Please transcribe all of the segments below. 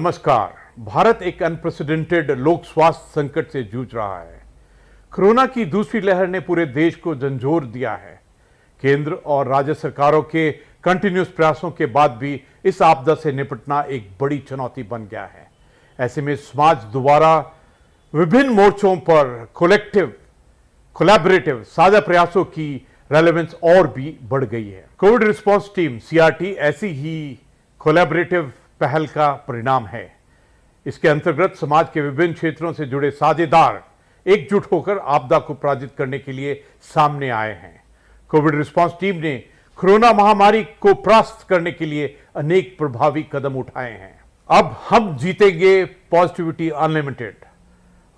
नमस्कार। भारत एक अनप्रेसिडेंटेड लोक स्वास्थ्य संकट से जूझ रहा है। कोरोना की दूसरी लहर ने पूरे देश को झंझोर दिया है। केंद्र और राज्य सरकारों के कंटिन्यूस प्रयासों के बाद भी इस आपदा से निपटना एक बड़ी चुनौती बन गया है। ऐसे में समाज दोबारा विभिन्न मोर्चों पर कोलैबोरेटिव साझा प्रयासों की रेलेवेंस और भी बढ़ गई है। कोविड रिस्पांस टीम सीआरटी ऐसी ही कोलैबोरेटिव पहल का परिणाम है। इसके अंतर्गत समाज के विभिन्न क्षेत्रों से जुड़े साझेदार एकजुट होकर आपदा को पराजित करने के लिए सामने आए हैं। कोविड रिस्पांस टीम ने कोरोना महामारी को परास्त करने के लिए अनेक प्रभावी कदम उठाए हैं। अब हम जीतेंगे पॉजिटिविटी अनलिमिटेड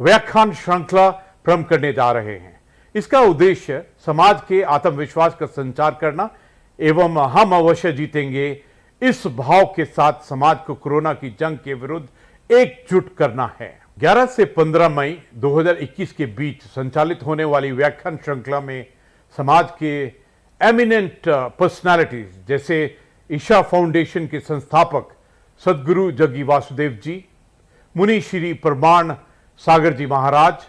व्याख्यान श्रृंखला प्रारंभ करने जा रहे हैं। इसका उद्देश्य समाज के आत्मविश्वास का संचार करना एवं हम अवश्य जीतेंगे इस भाव के साथ समाज को कोरोना की जंग के विरुद्ध एकजुट करना है। 11 से 15 मई 2021 के बीच संचालित होने वाली व्याख्यान श्रृंखला में समाज के एमिनेंट पर्सनालिटीज जैसे ईशा फाउंडेशन के संस्थापक सदगुरु जग्गी वासुदेव जी, मुनि श्री प्रमाण सागर जी महाराज,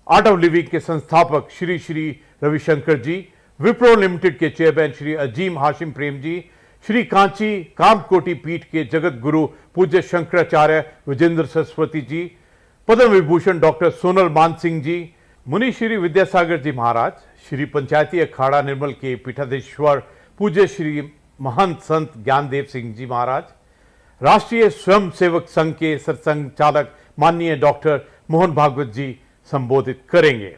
आर्ट ऑफ लिविंग के संस्थापक श्री श्री रविशंकर जी, विप्रो लिमिटेड के चेयरमैन श्री अजीम हाशिम प्रेम जी, श्री कांची कामकोटि पीठ के जगत गुरु पूज्य शंकराचार्य विजेंद्र सरस्वती जी, पद्म विभूषण डॉक्टर सोनल मान सिंह जी, मुनि श्री विद्यासागर जी महाराज, श्री पंचायती अखाड़ा निर्मल के पीठाधीश्वर पूज्य श्री महंत संत ज्ञानदेव सिंह जी महाराज, राष्ट्रीय स्वयंसेवक संघ के सरसंघचालक माननीय डॉक्टर मोहन भागवत जी संबोधित करेंगे।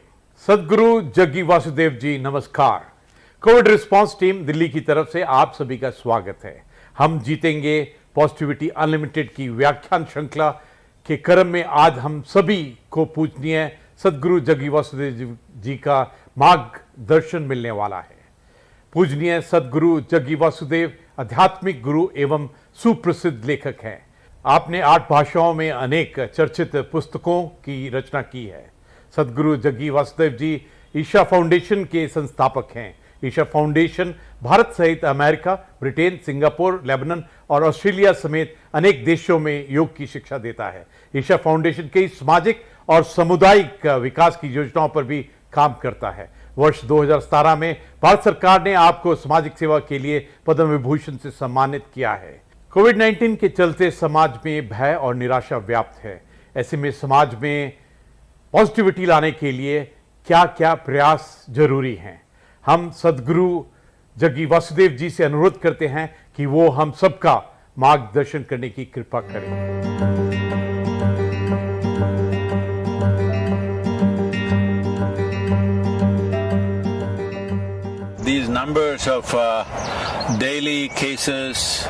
सदगुरु जग्गी वासुदेव जी नमस्कार। कोविड रिस्पांस टीम दिल्ली की तरफ से आप सभी का स्वागत है। हम जीतेंगे पॉजिटिविटी अनलिमिटेड की व्याख्यान श्रृंखला के क्रम में आज हम सभी को पूजनीय सदगुरु जग्गी वासुदेव जी का मार्गदर्शन मिलने वाला है। पूजनीय सदगुरु जग्गी वासुदेव आध्यात्मिक गुरु एवं सुप्रसिद्ध लेखक हैं। आपने 8 भाषाओं में अनेक चर्चित पुस्तकों की रचना की है। सदगुरु जग्गी वासुदेव जी ईशा फाउंडेशन के संस्थापक हैं। ईशा फाउंडेशन भारत सहित अमेरिका, ब्रिटेन, सिंगापुर, लेबनान और ऑस्ट्रेलिया समेत अनेक देशों में योग की शिक्षा देता है। ईशा फाउंडेशन कई सामाजिक और सामुदायिक विकास की योजनाओं पर भी काम करता है। वर्ष 2017 में भारत सरकार ने आपको सामाजिक सेवा के लिए पद्म विभूषण से सम्मानित किया है। कोविड-19 के चलते समाज में भय और निराशा व्याप्त है। ऐसे में समाज में पॉजिटिविटी लाने के लिए क्या क्या प्रयास जरूरी हैं? हम सदगुरु जग्गी वासुदेव जी से अनुरोध करते हैं कि वो हम सबका मार्गदर्शन करने की कृपा करें। These numbers of daily cases,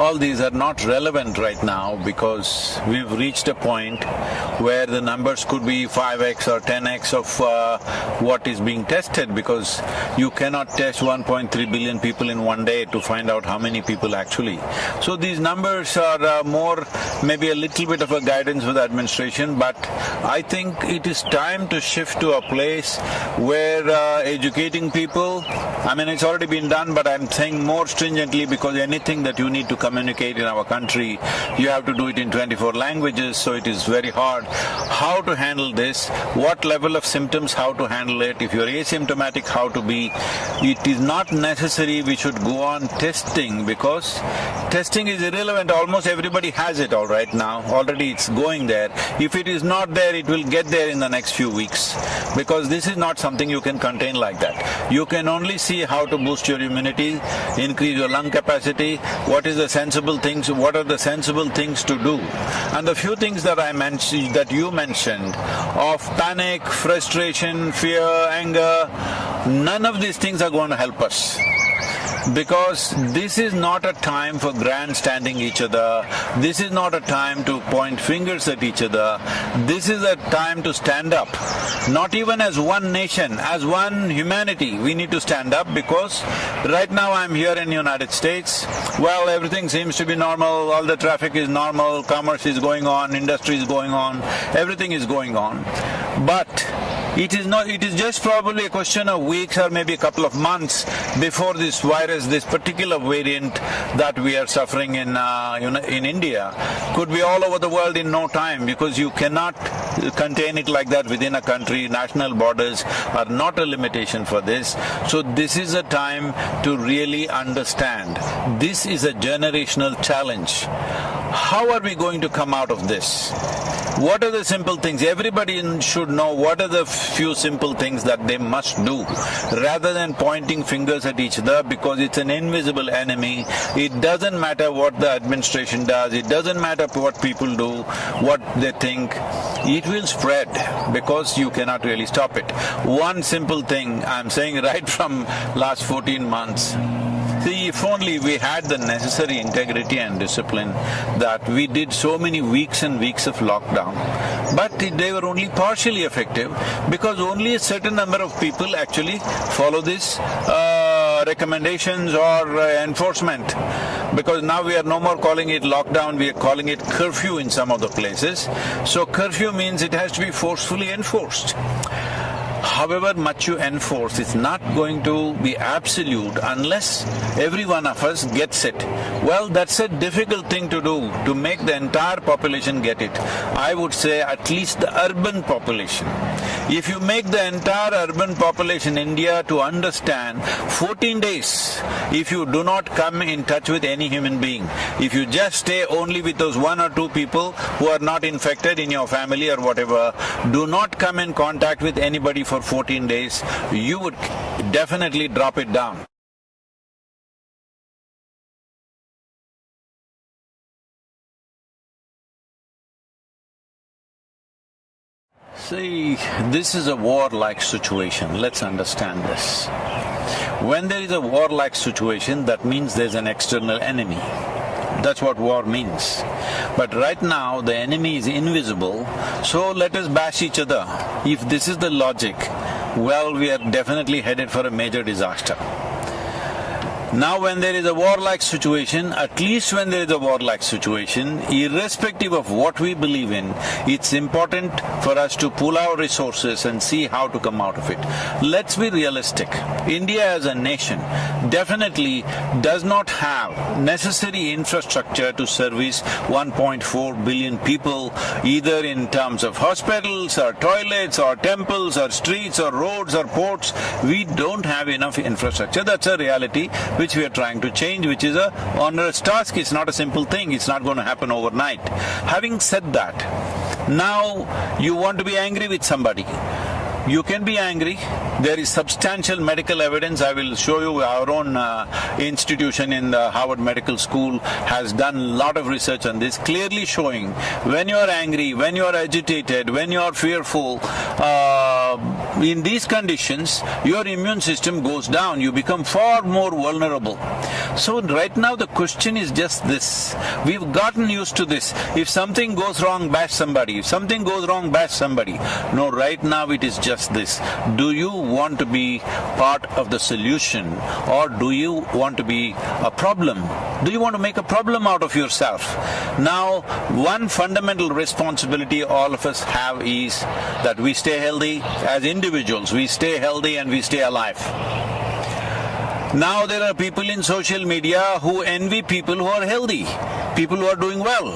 all these are not relevant right now because we've reached a point where the numbers could be 5x or 10x of what is being tested, because you cannot test 1.3 billion people in one day to find out how many people actually. So these numbers are more maybe a little bit of a guidance for the administration, but I think it is time to shift to a place where educating people, I mean, it's already been done, but I'm saying more stringently, because anything that you need to communicate in our country, you have to do it in 24 languages, so it is very hard. How to handle this, what level of symptoms, how to handle it, if you're asymptomatic, how to be. It is not necessary we should go on testing, because testing is irrelevant. Almost everybody has it all right now. Already it's going there. If it is not there, it will get there in the next few weeks, because this is not something you can contain like that. You can only see how to boost your immunity, increase your lung capacity, what are the sensible things to do. And the few things that I mentioned, that you mentioned, of panic, frustration, fear, anger, none of these things are going to help us. Because this is not a time for grandstanding each other. This is not a time to point fingers at each other. This is a time to stand up. Not even as one nation, as one humanity, we need to stand up, because right now I'm here in the United States. Well, everything seems to be normal. All the traffic is normal. Commerce is going on. Industry is going on. Everything is going on. But It is just probably a question of weeks or maybe a couple of months before this virus, this particular variant that we are suffering in India, could be all over the world in no time, because you cannot contain it like that within a country. National borders are not a limitation for this. So this is a time to really understand. This is a generational challenge. How are we going to come out of this? What are the simple things? Everybody should know what are the few simple things that they must do, rather than pointing fingers at each other, because it's an invisible enemy. It doesn't matter what the administration does, it doesn't matter what people do, what they think. It will spread because you cannot really stop it. One simple thing I'm saying right from last 14 months. See, if only we had the necessary integrity and discipline, that we did so many weeks and weeks of lockdown, but they were only partially effective because only a certain number of people actually follow these recommendations or enforcement. Because now we are no more calling it lockdown, we are calling it curfew in some of the places. So curfew means it has to be forcefully enforced. However much you enforce, it's not going to be absolute unless every one of us gets it. Well, that's a difficult thing to do, to make the entire population get it. I would say at least the urban population. If you make the entire urban population in India to understand 14 days, if you do not come in touch with any human being, if you just stay only with those one or two people who are not infected in your family or whatever, do not come in contact with anybody for 14 days, you would definitely drop it down. See, this is a war-like situation. Let's understand this. When there is a war-like situation, that means there's an external enemy. That's what war means. But right now, the enemy is invisible, so let us bash each other. If this is the logic, well, we are definitely headed for a major disaster. Now when there is a war-like situation, at least when there is a war-like situation, irrespective of what we believe in, it's important for us to pool our resources and see how to come out of it. Let's be realistic. India as a nation definitely does not have necessary infrastructure to service 1.4 billion people, either in terms of hospitals or toilets or temples or streets or roads or ports. We don't have enough infrastructure. That's a reality which we are trying to change, which is a onerous task. It's not a simple thing. It's not going to happen overnight. Having said that, now you want to be angry with somebody. You can be angry. There is substantial medical evidence. I will show you. Our own institution in the Harvard Medical School has done a lot of research on this, clearly showing when you are angry, when you are agitated, when you are fearful, in these conditions, your immune system goes down. You become far more vulnerable. So right now the question is just this. We've gotten used to this. If something goes wrong, bash somebody. If something goes wrong, bash somebody. No, right now it is just this. Do you want to be part of the solution, or do you want to be a problem? Do you want to make a problem out of yourself? Now, one fundamental responsibility all of us have is that we stay healthy as individuals. We stay healthy and we stay alive. Now there are people in social media who envy people who are healthy, people who are doing well.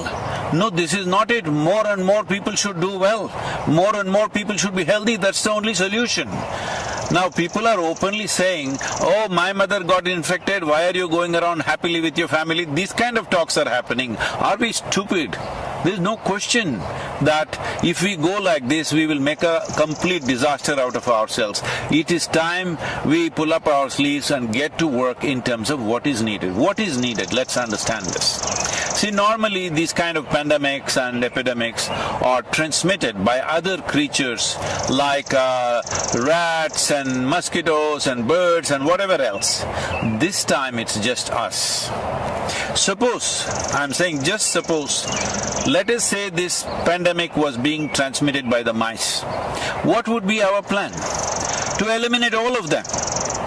No, this is not it. More and more people should do well. More and more people should be healthy. That's the only solution. Now people are openly saying, oh, my mother got infected, why are you going around happily with your family? These kind of talks are happening. Are we stupid? There is no question that if we go like this, we will make a complete disaster out of ourselves. It is time we pull up our sleeves and get to work in terms of what is needed. What is needed? Let's understand this. See, normally these kind of pandemics and epidemics are transmitted by other creatures like rats and mosquitoes and birds and whatever else. This time it's just us. Suppose, I'm saying just suppose, let us say this pandemic was being transmitted by the mice. What would be our plan? To eliminate all of them.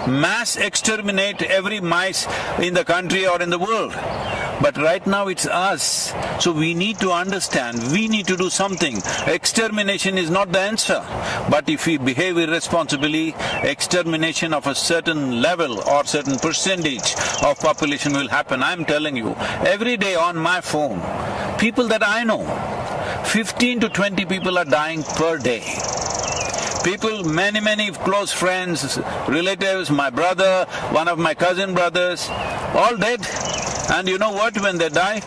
Mass exterminate every mice in the country or in the world. But right now it's us. So we need to understand, we need to do something. Extermination is not the answer. But if we behave irresponsibly, extermination of a certain level or certain percentage of population will happen. I'm telling you, every day on my phone, people that I know, 15 to 20 people are dying per day. People, many close friends, relatives, my brother, one of my cousin brothers, all dead. And you know what, when they die,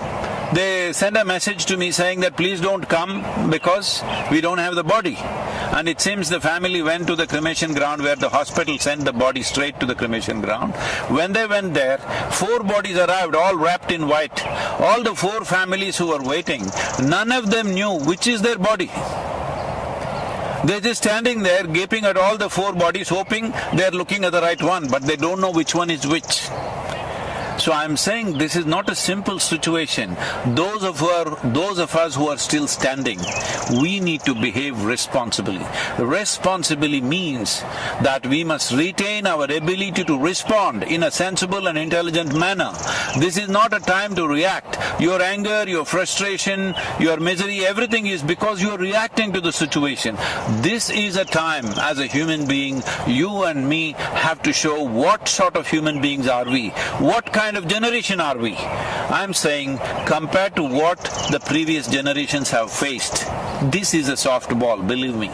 they send a message to me saying that please don't come because we don't have the body. And it seems the family went to the cremation ground where the hospital sent the body straight to the cremation ground. When they went there, 4 bodies arrived, all wrapped in white. All the 4 families who were waiting, none of them knew which is their body. They're just standing there gaping at all the 4 bodies, hoping they're looking at the right one, but they don't know which one is which. So I'm saying this is not a simple situation. Those of us who are still standing, we need to behave responsibly. Responsibly means that we must retain our ability to respond in a sensible and intelligent manner. This is not a time to react. Your anger, your frustration, your misery, everything is because you are reacting to the situation. This is a time, as a human being, you and me have to show what sort of human beings are we, what kind of generation are we. I'm saying, compared to what the previous generations have faced, this is a softball, believe me.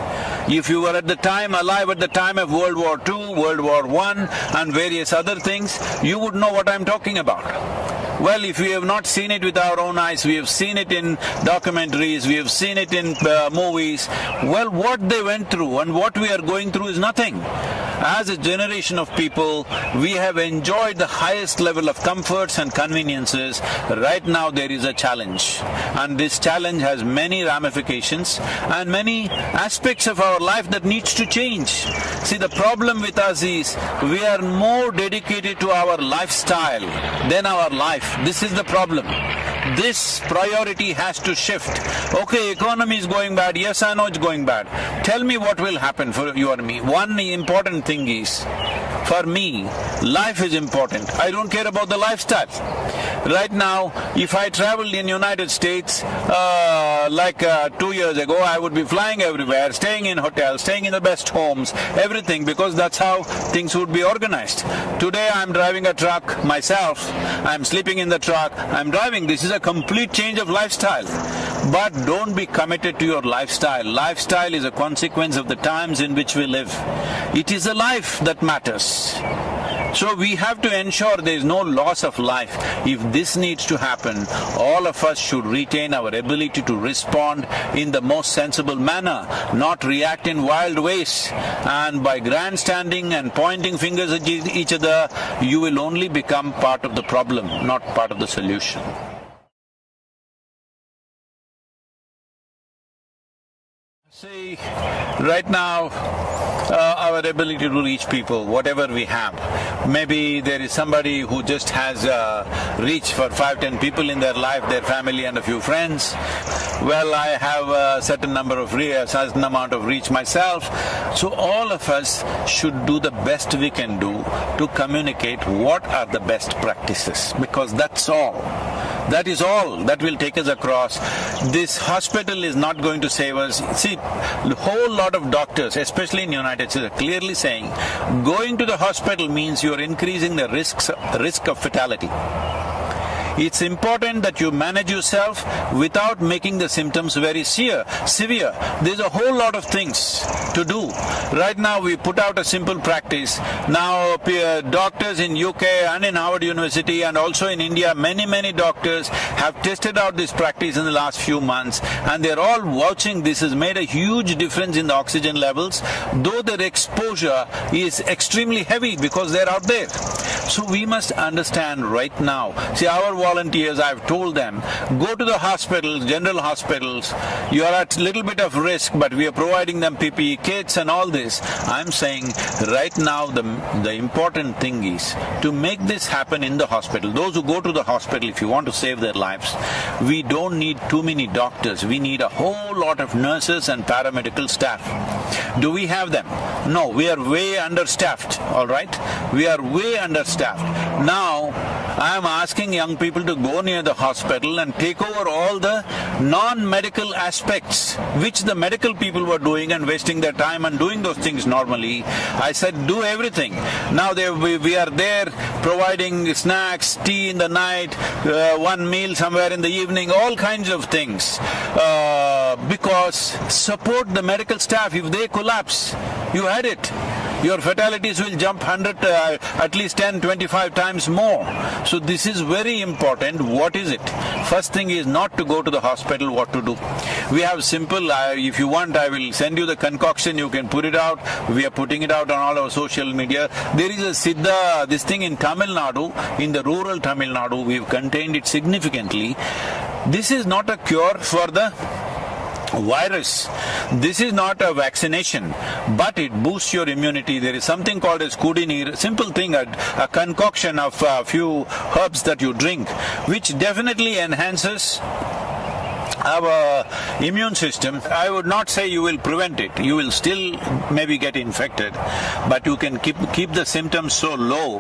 If you were alive at the time of World War II, World War I and various other things, you would know what I'm talking about. Well, if we have not seen it with our own eyes, we have seen it in documentaries, we have seen it in movies. Well, what they went through and what we are going through is nothing. As a generation of people, we have enjoyed the highest level of comforts and conveniences. Right now there is a challenge, and this challenge has many ramifications and many aspects of our life that needs to change. See, the problem with us is we are more dedicated to our lifestyle than our life. This is the problem. This priority has to shift. Okay, economy is going bad, yes I know it's going bad. Tell me what will happen for you and me. One important thing is, for me, life is important. I don't care about the lifestyle. Right now, if I traveled in United States, 2 years ago, I would be flying everywhere, staying in hotels, staying in the best homes, everything, because that's how things would be organized. Today I'm driving a truck myself, I'm sleeping in the truck, I'm driving. This is a complete change of lifestyle. But don't be committed to your lifestyle. Lifestyle is a consequence of the times in which we live. It is a life that matters. So we have to ensure there is no loss of life. If this needs to happen, all of us should retain our ability to respond in the most sensible manner, not react in wild ways. And by grandstanding and pointing fingers at each other, you will only become part of the problem, not part of the solution. See, right now, our ability to reach people, whatever we have. Maybe there is somebody who just has reach for 5-10 people in their life, their family and a few friends. Well, I have a certain amount of reach myself. So all of us should do the best we can do to communicate what are the best practices, because that's all. That is all that will take us across. This hospital is not going to save us. See, a whole lot of doctors, especially in the United States, are clearly saying going to the hospital means you are increasing the risk of fatality. It's important that you manage yourself without making the symptoms very severe. There's a whole lot of things to do. Right now we put out a simple practice. Now doctors in UK and in Harvard University and also in India, many doctors have tested out this practice in the last few months, and they're all vouching this has made a huge difference in the oxygen levels, though their exposure is extremely heavy because they're out there. So we must understand right now. See, our volunteers, I've told them, go to the hospitals, general hospitals, you are at little bit of risk, but we are providing them PPE kits and all this. I'm saying right now the important thing is to make this happen in the hospital. Those who go to the hospital, if you want to save their lives, we don't need too many doctors, we need a whole lot of nurses and paramedical staff. Do we have them? No, we are way understaffed, all right? We are way understaffed. Now, I am asking young people to go near the hospital and take over all the non-medical aspects which the medical people were doing and wasting their time and doing those things normally. I said, do everything. Now we are there providing snacks, tea in the night, one meal somewhere in the evening, all kinds of things. Because support the medical staff. If they collapse, you had it. Your fatalities will jump 100, at least 10, 25 times more. So this is very important. What is it? First thing is not to go to the hospital, what to do. We have simple, if you want I will send you the concoction, you can put it out. We are putting it out on all our social media. There is a Siddha, this thing in Tamil Nadu, in the rural Tamil Nadu, we've contained it significantly. This is not a cure for the virus. This is not a vaccination, but it boosts your immunity. There is something called as kudinir, simple thing, a concoction of a few herbs that you drink, which definitely enhances our immune system. I would not say you will prevent it. You will still maybe get infected, but you can keep the symptoms so low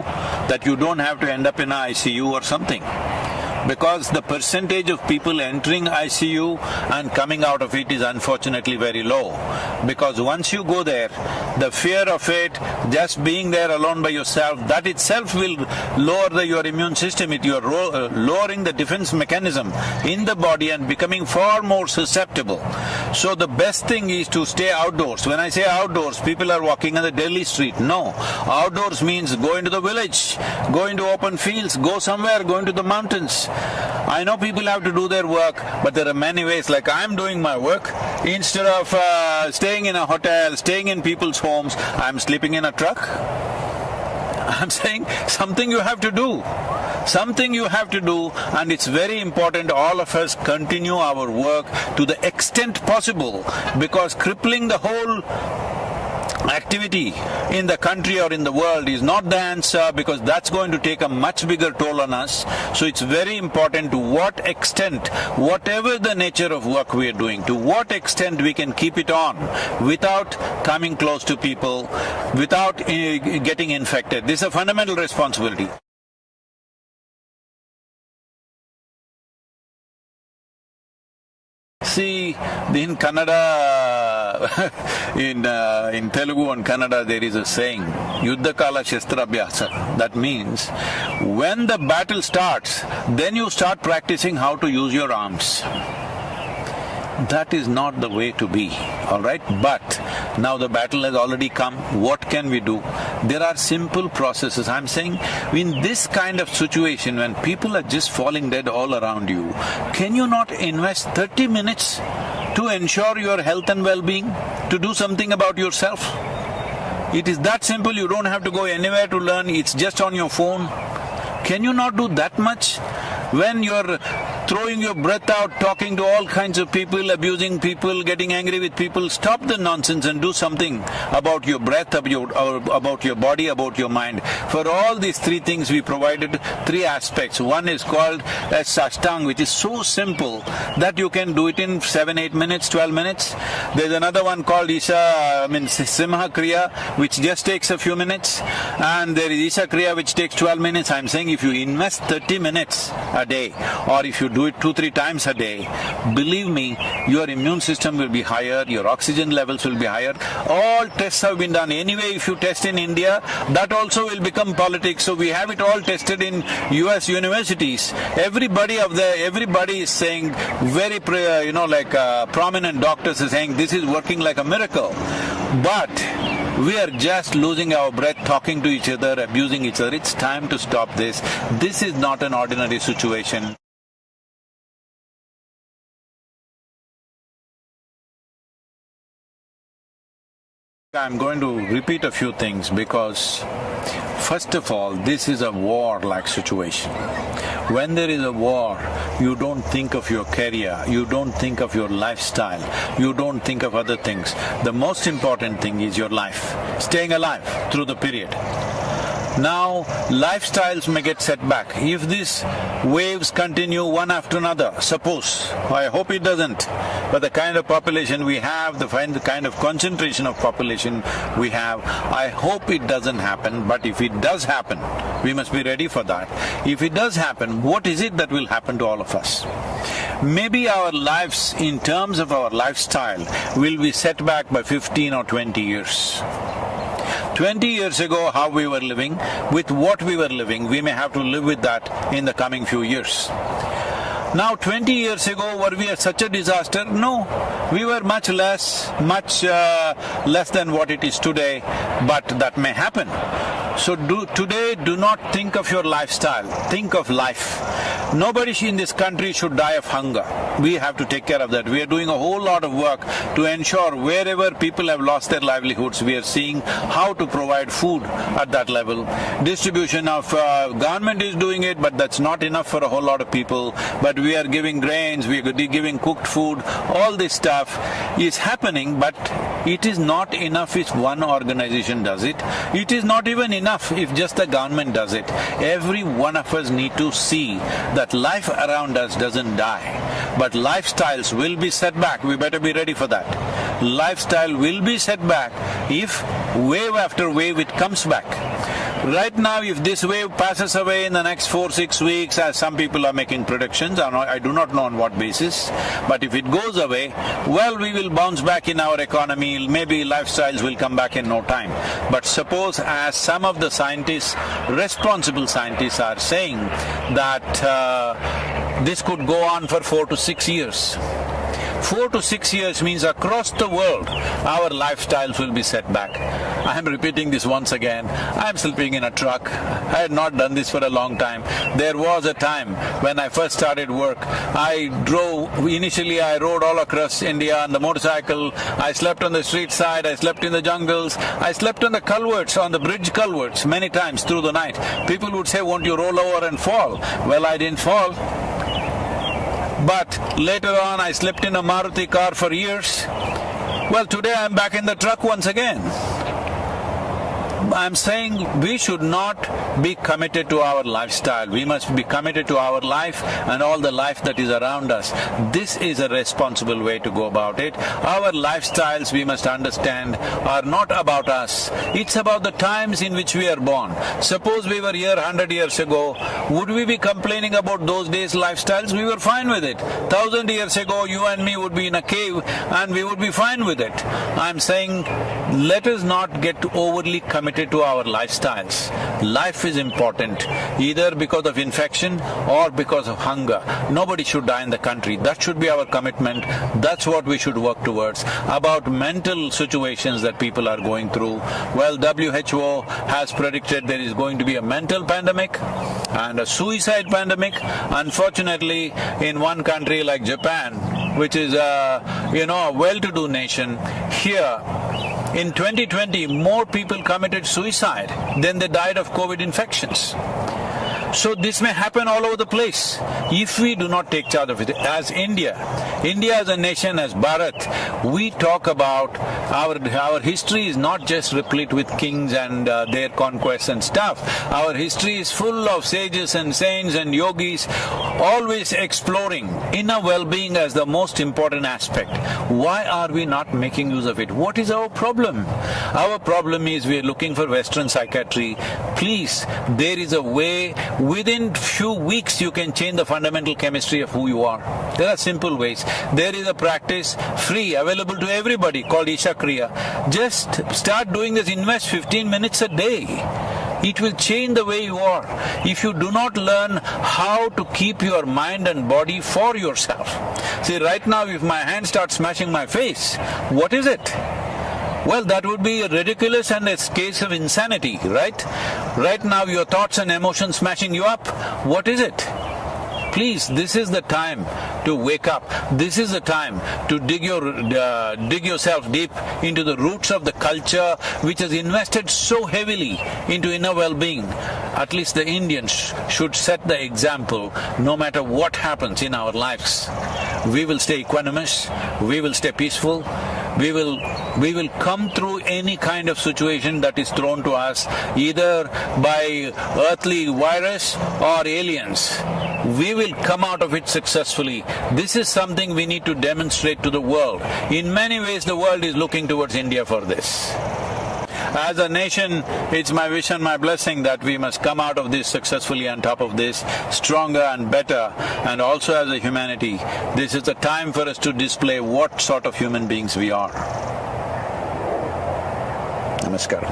that you don't have to end up in an ICU or something. Because the percentage of people entering ICU and coming out of it is unfortunately very low. Because once you go there, the fear of it, just being there alone by yourself, that itself will lower your immune system. You are lowering the defense mechanism in the body and becoming far more susceptible. So the best thing is to stay outdoors. When I say outdoors, people are walking on the Delhi street. No. Outdoors means go into the village, go into open fields, go somewhere, go into the mountains. I know people have to do their work, but there are many ways. Like I'm doing my work, instead of staying in a hotel, staying in people's homes, I'm sleeping in a truck. I'm saying something you have to do. Something you have to do, and it's very important all of us continue our work to the extent possible, because crippling the whole activity in the country or in the world is not the answer, because that's going to take a much bigger toll on us. So it's very important to what extent, whatever the nature of work we are doing, to what extent we can keep it on without coming close to people, without getting infected. This is a fundamental responsibility. See, in Kannada, in Telugu and Kannada, there is a saying, Yuddha Kala Shastra Abhyasa. That means, when the battle starts, then you start practicing how to use your arms. That is not the way to be, all right? But now the battle has already come. What can we do? There are simple processes. I'm saying in this kind of situation, when people are just falling dead all around you, can you not invest 30 minutes to ensure your health and well-being, to do something about yourself? It is that simple. You don't have to go anywhere to learn. It's just on your phone. Can you not do that much? When you're throwing your breath out, talking to all kinds of people, abusing people, getting angry with people, stop the nonsense and do something about your breath, about your body, about your mind. For all these three things, we provided three aspects. One is called as Sashtang, which is so simple that you can do it in 7, 8 minutes, 12 minutes. There's another one called Simha Kriya, which just takes a few minutes. And there is Isha Kriya, which takes 12 minutes. I'm saying if you invest 30 minutes a day, or if you do it 2-3 times a day, believe me, your immune system will be higher, your oxygen levels will be higher. All tests have been done. Anyway, if you test in India, that also will become politics. So we have it all tested in US universities. Everybody is saying, very prominent doctors are saying this is working like a miracle. But we are just losing our breath, talking to each other, abusing each other. It's time to stop this. This is not an ordinary situation. I'm going to repeat a few things because, first of all, this is a war-like situation. When there is a war, you don't think of your career, you don't think of your lifestyle, you don't think of other things. The most important thing is your life, staying alive through the period. Now, lifestyles may get set back. If these waves continue one after another, suppose, I hope it doesn't, but the kind of population we have, the kind of concentration of population we have, I hope it doesn't happen, but if it does happen, we must be ready for that. If it does happen, what is it that will happen to all of us? Maybe our lives, in terms of our lifestyle, will be set back by 15 or 20 years. 20 years ago, how we were living, with what we were living, we may have to live with that in the coming few years. Now, 20 years ago, were we such a disaster? No. We were much less than what it is today, but that may happen. So today, do not think of your lifestyle, think of life. Nobody in this country should die of hunger. We have to take care of that. We are doing a whole lot of work to ensure wherever people have lost their livelihoods, we are seeing how to provide food at that level. Distribution of government is doing it, but that's not enough for a whole lot of people. But we are giving grains, we are giving cooked food, all this stuff is happening, but it is not enough if one organization does it. It is not even enough if just the government does it. Every one of us need to see that life around us doesn't die, but lifestyles will be set back. We better be ready for that. Lifestyle will be set back if wave after wave it comes back. Right now, if this wave passes away in the next 4-6 weeks, as some people are making predictions, I do not know on what basis, but if it goes away, well, we will bounce back in our economy, maybe lifestyles will come back in no time. But suppose, as some of the scientists, responsible scientists are saying, that this could go on for 4 to 6 years. 4 to 6 years means across the world, our lifestyles will be set back. I am repeating this once again. I am sleeping in a truck. I had not done this for a long time. There was a time when I first started work, initially I rode all across India on the motorcycle. I slept on the street side, I slept in the jungles, I slept on the culverts, on the bridge culverts many times through the night. People would say, won't you roll over and fall? Well, I didn't fall. But later on, I slept in a Maruti car for years. Well, today I'm back in the truck once again. I'm saying we should not be committed to our lifestyle. We must be committed to our life and all the life that is around us. This is a responsible way to go about it. Our lifestyles, we must understand, are not about us. It's about the times in which we are born. Suppose we were here 100 years ago, would we be complaining about those days' lifestyles? We were fine with it. 1,000 years ago, you and me would be in a cave and we would be fine with it. I'm saying, let us not get overly committed to our lifestyles. Life is important, either because of infection or because of hunger. Nobody should die in the country. That should be our commitment. That's what we should work towards. About mental situations that people are going through, well, WHO has predicted there is going to be a mental pandemic and a suicide pandemic. Unfortunately, in one country like Japan, which is a well-to-do nation, here in 2020, more people committed suicide than they died of COVID infections. So this may happen all over the place if we do not take charge of it. As India as a nation, as Bharat, we talk about our history is not just replete with kings and their conquests and stuff. Our history is full of sages and saints and yogis, always exploring inner well-being as the most important aspect. Why are we not making use of it? What is our problem? Our problem is we are looking for Western psychiatry. Please, there is a way. Within few weeks you can change the fundamental chemistry of who you are. There are simple ways. There is a practice, free, available to everybody, called Isha Kriya. Just start doing this, invest 15 minutes a day. It will change the way you are. If you do not learn how to keep your mind and body for yourself. See, right now if my hand starts smashing my face, what is it? Well, that would be ridiculous and a case of insanity, right? Right now your thoughts and emotions smashing you up. What is it? Please, this is the time to wake up. This is the time to dig yourself deep into the roots of the culture which has invested so heavily into inner well-being. At least the Indians should set the example no matter what happens in our lives. We will stay equanimous, we will stay peaceful, we will come through any kind of situation that is thrown to us, either by earthly virus or aliens. we will come out of it successfully. This is something we need to demonstrate to the world. In many ways, the world is looking towards India for this. As a nation, it's my wish and my blessing that we must come out of this successfully, on top of this, stronger and better. And also as a humanity, this is the time for us to display what sort of human beings we are. Namaskar.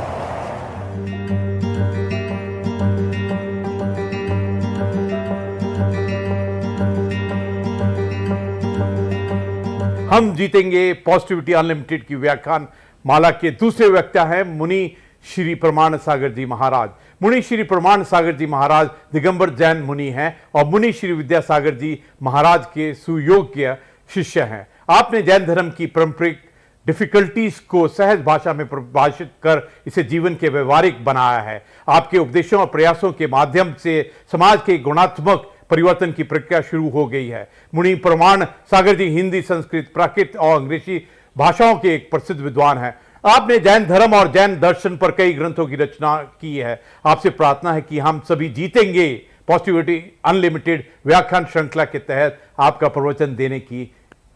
हम जीतेंगे positivity unlimited की व्याख्यान माला के दूसरे वक्ता हैं मुनि श्री प्रमाण सागर जी महाराज। मुनि श्री प्रमाण सागर जी महाराज दिगंबर जैन मुनि हैं और मुनि श्री विद्यासागर जी महाराज के सुयोग्य शिष्य हैं। आपने जैन धर्म की पारंपरिक डिफिकल्टीज को सहज भाषा में परिभाषित कर इसे जीवन के व्यवहारिक बनाया है। आपके उपदेशों और प्रयासों के माध्यम से समाज के गुणात्मक परिवर्तन की प्रक्रिया शुरू हो गई है। मुनि प्रमाण सागर जी हिंदी, संस्कृत, प्राकृत और अंग्रेजी भाषाओं के एक प्रसिद्ध विद्वान हैं। आपने जैन धर्म और जैन दर्शन पर कई ग्रंथों की रचना की है। आपसे प्रार्थना है कि हम सभी जीतेंगे पॉजिटिविटी अनलिमिटेड व्याख्यान श्रृंखला के तहत आपका प्रवचन देने की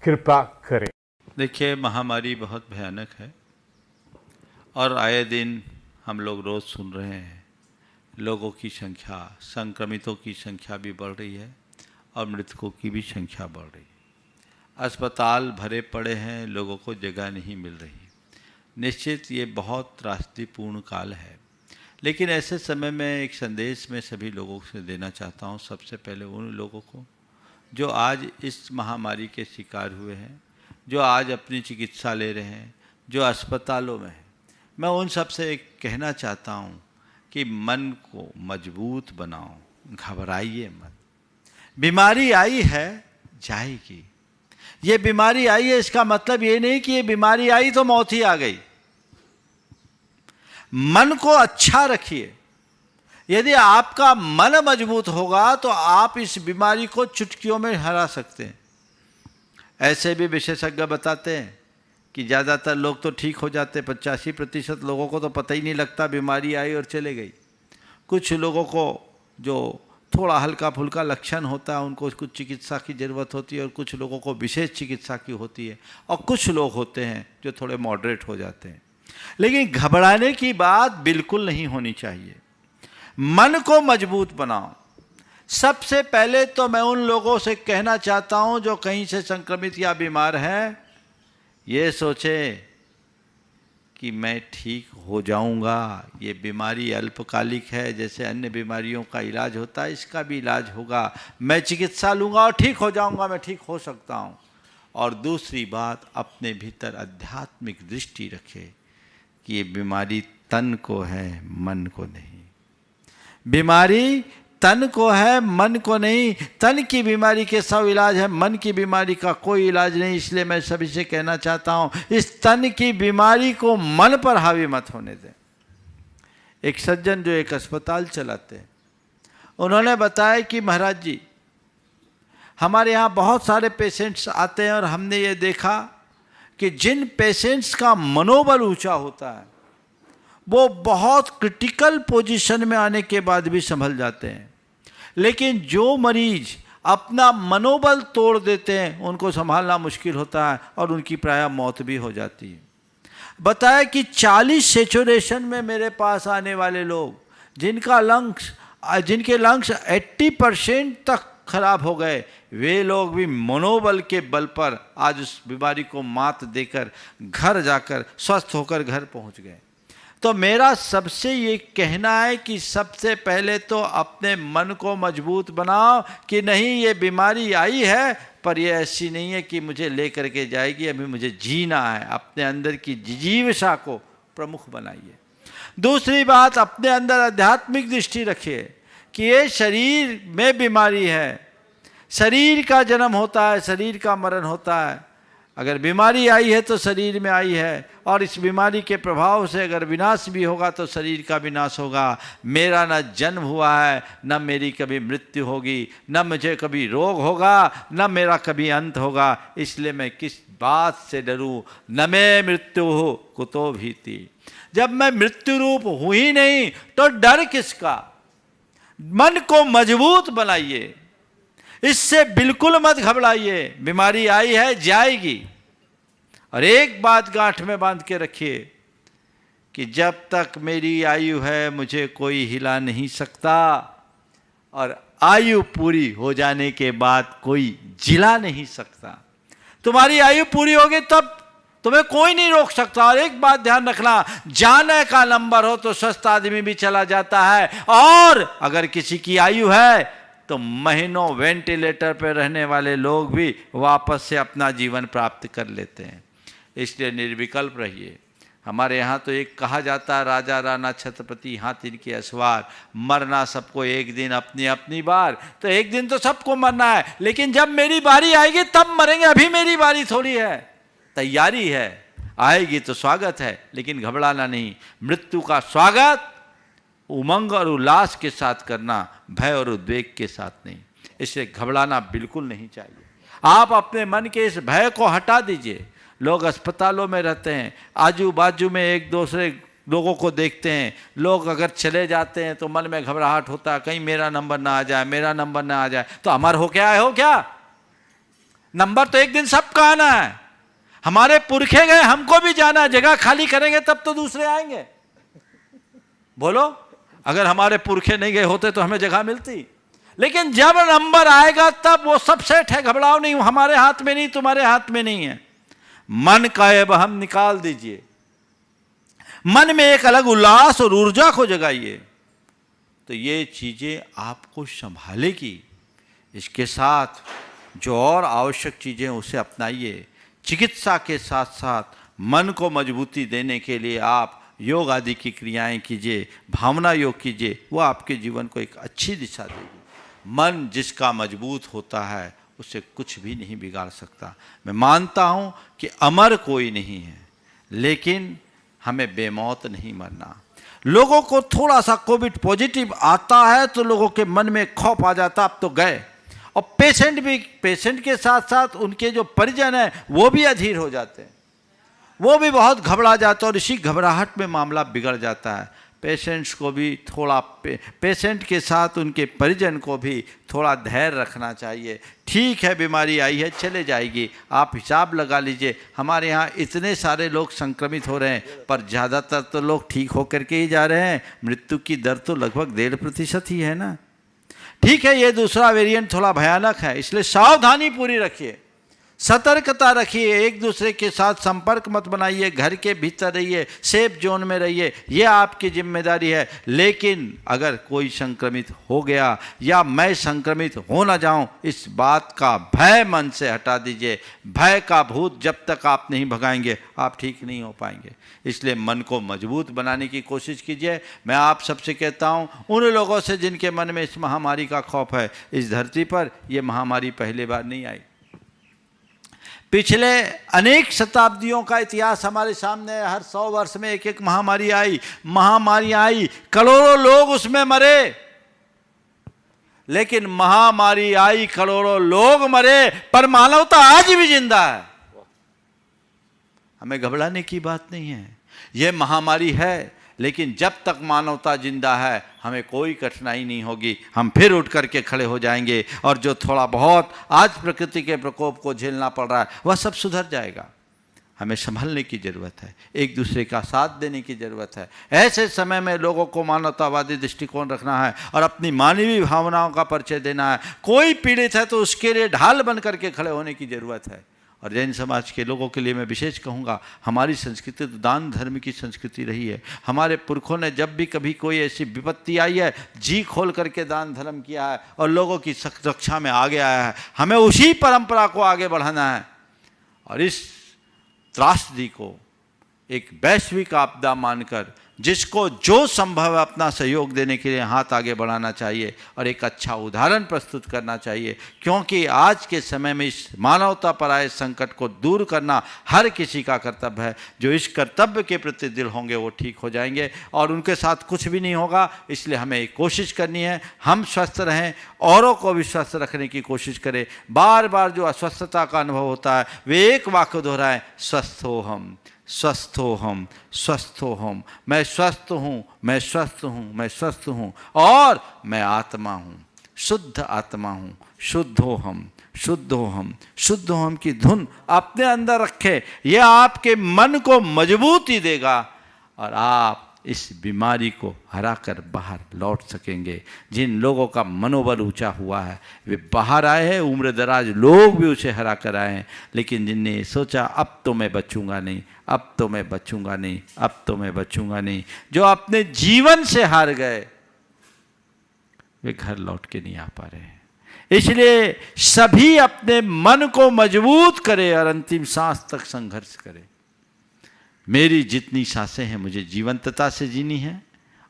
कृपा करें। देखिए, महामारी बहुत भयानक है और आए दिन हम लोग रोज़ सुन रहे हैं लोगों की संख्या, संक्रमितों की संख्या भी बढ़ रही है और मृतकों की भी संख्या बढ़ रही है। अस्पताल भरे पड़े हैं, लोगों को जगह नहीं मिल रही। निश्चित ये बहुत त्रासदीपूर्ण काल है, लेकिन ऐसे समय में एक संदेश मैं सभी लोगों से देना चाहता हूँ। सबसे पहले उन लोगों को जो आज इस महामारी के शिकार हुए हैं, जो आज अपनी चिकित्सा ले रहे हैं, जो अस्पतालों में हैं, मैं उन सब से एक कहना चाहता हूँ कि मन को मजबूत बनाओ, घबराइए मत। बीमारी आई है, जाएगी। ये बीमारी आई है, इसका मतलब ये नहीं कि ये बीमारी आई तो मौत ही आ गई। मन को अच्छा रखिए। यदि आपका मन मजबूत होगा तो आप इस बीमारी को चुटकियों में हरा सकते हैं। ऐसे भी विशेषज्ञ बताते हैं कि ज़्यादातर लोग तो ठीक हो जाते, 85% लोगों को तो पता ही नहीं लगता बीमारी आई और चले गई। कुछ लोगों को जो थोड़ा हल्का फुल्का लक्षण होता है उनको कुछ चिकित्सा की ज़रूरत होती है और कुछ लोगों को विशेष चिकित्सा की होती है और कुछ लोग होते हैं जो थोड़े मॉडरेट हो जाते हैं। लेकिन घबराने की बात बिल्कुल नहीं होनी चाहिए। मन को मजबूत बनाओ। सबसे पहले तो मैं उन लोगों से कहना चाहता हूँ जो कहीं से संक्रमित या बीमार हैं, ये सोचे कि मैं ठीक हो जाऊंगा, ये बीमारी अल्पकालिक है, जैसे अन्य बीमारियों का इलाज होता है इसका भी इलाज होगा, मैं चिकित्सा लूँगा और ठीक हो जाऊंगा, मैं ठीक हो सकता हूँ। और दूसरी बात, अपने भीतर आध्यात्मिक दृष्टि रखे कि ये बीमारी तन को है, मन को नहीं। बीमारी तन को है, मन को नहीं। तन की बीमारी के 100 इलाज है, मन की बीमारी का कोई इलाज नहीं। इसलिए मैं सभी से कहना चाहता हूँ, इस तन की बीमारी को मन पर हावी मत होने दें। एक सज्जन जो एक अस्पताल चलाते हैं, उन्होंने बताया कि महाराज जी, हमारे यहाँ बहुत सारे पेशेंट्स आते हैं और हमने ये देखा कि जिन पेशेंट्स का मनोबल ऊंचा होता है वो बहुत क्रिटिकल पोजीशन में आने के बाद भी संभल जाते हैं, लेकिन जो मरीज अपना मनोबल तोड़ देते हैं उनको संभालना मुश्किल होता है और उनकी प्रायः मौत भी हो जाती है। बताया कि 40 सैचुरेशन में मेरे पास आने वाले लोग जिनके लंग्स 80% तक खराब हो गए, वे लोग भी मनोबल के बल पर आज उस बीमारी को मात देकर घर जाकर स्वस्थ होकर घर पहुंच गए। तो मेरा सबसे ये कहना है कि सबसे पहले तो अपने मन को मजबूत बनाओ कि नहीं, ये बीमारी आई है पर ये ऐसी नहीं है कि मुझे लेकर के जाएगी, अभी मुझे जीना है। अपने अंदर की जिजीविषा को प्रमुख बनाइए। दूसरी बात, अपने अंदर आध्यात्मिक दृष्टि रखिए कि ये शरीर में बीमारी है, शरीर का जन्म होता है, शरीर का मरण होता है। अगर बीमारी आई है तो शरीर में आई है और इस बीमारी के प्रभाव से अगर विनाश भी होगा तो शरीर का विनाश होगा। मेरा न जन्म हुआ है, न मेरी कभी मृत्यु होगी, न मुझे कभी रोग होगा, न मेरा कभी अंत होगा। इसलिए मैं किस बात से डरूं? न मैं मृत्यु हो कुतो भीति। जब मैं मृत्यु रूप हूँ ही नहीं तो डर किसका? मन को मजबूत बनाइए। इससे बिल्कुल मत घबराइए। बीमारी आई है, जाएगी। और एक बात गांठ में बांध के रखिए कि जब तक मेरी आयु है मुझे कोई हिला नहीं सकता, और आयु पूरी हो जाने के बाद कोई जिला नहीं सकता। तुम्हारी आयु पूरी होगी तब तुम्हें कोई नहीं रोक सकता। और एक बात ध्यान रखना, जाने का नंबर हो तो स्वस्थ आदमी भी चला जाता है, और अगर किसी की आयु है तो महीनों वेंटिलेटर पर रहने वाले लोग भी वापस से अपना जीवन प्राप्त कर लेते हैं। इसलिए निर्विकल्प रहिए। हमारे यहाँ तो एक कहा जाता है, राजा राणा छत्रपति हाथ इनके असवार, मरना सबको एक दिन अपनी अपनी बार। तो एक दिन तो सबको मरना है, लेकिन जब मेरी बारी आएगी तब मरेंगे, अभी मेरी बारी थोड़ी है। तैयारी है, आएगी तो स्वागत है, लेकिन घबराना नहीं। मृत्यु का स्वागत उमंग और उल्लास के साथ करना, भय और उद्वेग के साथ नहीं। इसलिए घबराना बिल्कुल नहीं चाहिए। आप अपने मन के इस भय को हटा दीजिए। लोग अस्पतालों में रहते हैं, आजू बाजू में एक दूसरे लोगों को देखते हैं। लोग अगर चले जाते हैं तो मन में घबराहट होता है, कहीं मेरा नंबर ना आ जाए, मेरा नंबर ना आ जाए। तो अमर हो क्या हो क्या? नंबर तो एक दिन सबका आना है। हमारे पुरखे गए, हमको भी जाना है। जगह खाली करेंगे तब तो दूसरे आएंगे। बोलो, अगर हमारे पुरखे नहीं गए होते तो हमें जगह मिलती। लेकिन जब नंबर आएगा तब वो सब सेट है, घबराओ नहीं। हमारे हाथ में नहीं, तुम्हारे हाथ में नहीं है। मन का ये वहम निकाल दीजिए। मन में एक अलग उल्लास और ऊर्जा को जगाइए, तो ये चीजें आपको संभालेगी। इसके साथ जो और आवश्यक चीजें उसे अपनाइए। चिकित्सा के साथ साथ मन को मजबूती देने के लिए आप योग आदि की क्रियाएं कीजिए, भावना योग कीजिए। वो आपके जीवन को एक अच्छी दिशा देगी। मन जिसका मजबूत होता है उसे कुछ भी नहीं बिगाड़ सकता। मैं मानता हूं कि अमर कोई नहीं है, लेकिन हमें बेमौत नहीं मरना। लोगों को थोड़ा सा कोविड पॉजिटिव आता है तो लोगों के मन में खौफ आ जाता, अब तो गए। और पेशेंट के साथ साथ उनके जो परिजन हैं वो भी अधीर हो जाते हैं, वो भी बहुत घबरा जाते हैं, और इसी घबराहट में मामला बिगड़ जाता है। पेशेंट्स को भी थोड़ा पेशेंट के साथ उनके परिजन को भी थोड़ा धैर्य रखना चाहिए। ठीक है, बीमारी आई है, चले जाएगी। आप हिसाब लगा लीजिए, हमारे यहाँ इतने सारे लोग संक्रमित हो रहे हैं, पर ज़्यादातर तो लोग ठीक होकर के ही जा रहे हैं। मृत्यु की दर तो लगभग 1.5% ही है ना। ठीक है, ये दूसरा वेरिएंट थोड़ा भयानक है, इसलिए सावधानी पूरी रखिए, सतर्कता रखिए। एक दूसरे के साथ संपर्क मत बनाइए, घर के भीतर रहिए, सेफ जोन में रहिए, ये आपकी जिम्मेदारी है। लेकिन अगर कोई संक्रमित हो गया या मैं संक्रमित हो ना जाऊं, इस बात का भय मन से हटा दीजिए। भय का भूत जब तक आप नहीं भगाएंगे आप ठीक नहीं हो पाएंगे। इसलिए मन को मजबूत बनाने की कोशिश कीजिए। मैं आप सबसे कहता हूं, उन लोगों से जिनके मन में इस महामारी का खौफ है, इस धरती पर यह महामारी पहली बार नहीं आई। पिछले अनेक शताब्दियों का इतिहास हमारे सामने है। हर 100 वर्ष में एक एक महामारी आई, करोड़ों लोग उसमें मरे। लेकिन महामारी आई, करोड़ों लोग मरे, पर मानवता आज भी जिंदा है। हमें घबराने की बात नहीं है। यह महामारी है, लेकिन जब तक मानवता जिंदा है हमें कोई कठिनाई नहीं होगी। हम फिर उठ करके खड़े हो जाएंगे, और जो थोड़ा बहुत आज प्रकृति के प्रकोप को झेलना पड़ रहा है वह सब सुधर जाएगा। हमें संभलने की ज़रूरत है, एक दूसरे का साथ देने की ज़रूरत है। ऐसे समय में लोगों को मानवतावादी दृष्टिकोण रखना है और अपनी मानवीय भावनाओं का परिचय देना है। कोई पीड़ित है तो उसके लिए ढाल बन करके खड़े होने की ज़रूरत है। और जैन समाज के लोगों के लिए मैं विशेष कहूँगा, हमारी संस्कृति तो दान धर्म की संस्कृति रही है। हमारे पुरखों ने जब भी कभी कोई ऐसी विपत्ति आई है, जी खोल करके दान धर्म किया है और लोगों की रक्षा में आगे आया है। हमें उसी परंपरा को आगे बढ़ाना है और इस त्रासदी को एक वैश्विक आपदा मानकर जिसको जो संभव है अपना सहयोग देने के लिए हाथ आगे बढ़ाना चाहिए और एक अच्छा उदाहरण प्रस्तुत करना चाहिए। क्योंकि आज के समय में इस मानवता पर आए संकट को दूर करना हर किसी का कर्तव्य है। जो इस कर्तव्य के प्रति दिल होंगे वो ठीक हो जाएंगे और उनके साथ कुछ भी नहीं होगा। इसलिए हमें एक कोशिश करनी है, हम स्वस्थ रहें, औरों को भी स्वस्थ रखने की कोशिश करें। बार बार जो अस्वस्थता का अनुभव होता है वे एक वाक्य दोहराएं, स्वस्थ हो हम, स्वस्थ हो हम, स्वस्थ हो हम। मैं स्वस्थ हूँ, मैं स्वस्थ हूँ, मैं स्वस्थ हूँ और मैं आत्मा हूँ, शुद्ध आत्मा हूँ, शुद्ध हो हम, शुद्ध हो हम, शुद्ध हो हम की धुन अपने अंदर रखें। यह आपके मन को मजबूती देगा और आप इस बीमारी को हरा कर बाहर लौट सकेंगे। जिन लोगों का मनोबल ऊंचा हुआ है वे बाहर आए हैं, उम्र दराज लोग भी उसे हरा कर आए हैं। लेकिन जिनने सोचा अब तो मैं बचूंगा नहीं, अब तो मैं बचूंगा नहीं, अब तो मैं बचूंगा नहीं, जो अपने जीवन से हार गए वे घर लौट के नहीं आ पा रहे हैं। इसलिए सभी अपने मन को मजबूत करें और अंतिम सांस तक संघर्ष करें। मेरी जितनी सांसें हैं मुझे जीवंतता से जीनी है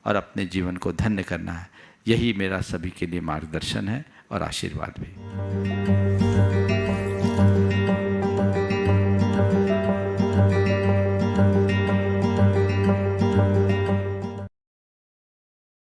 और अपने जीवन को धन्य करना है। यही मेरा सभी के लिए मार्गदर्शन है और आशीर्वाद भी।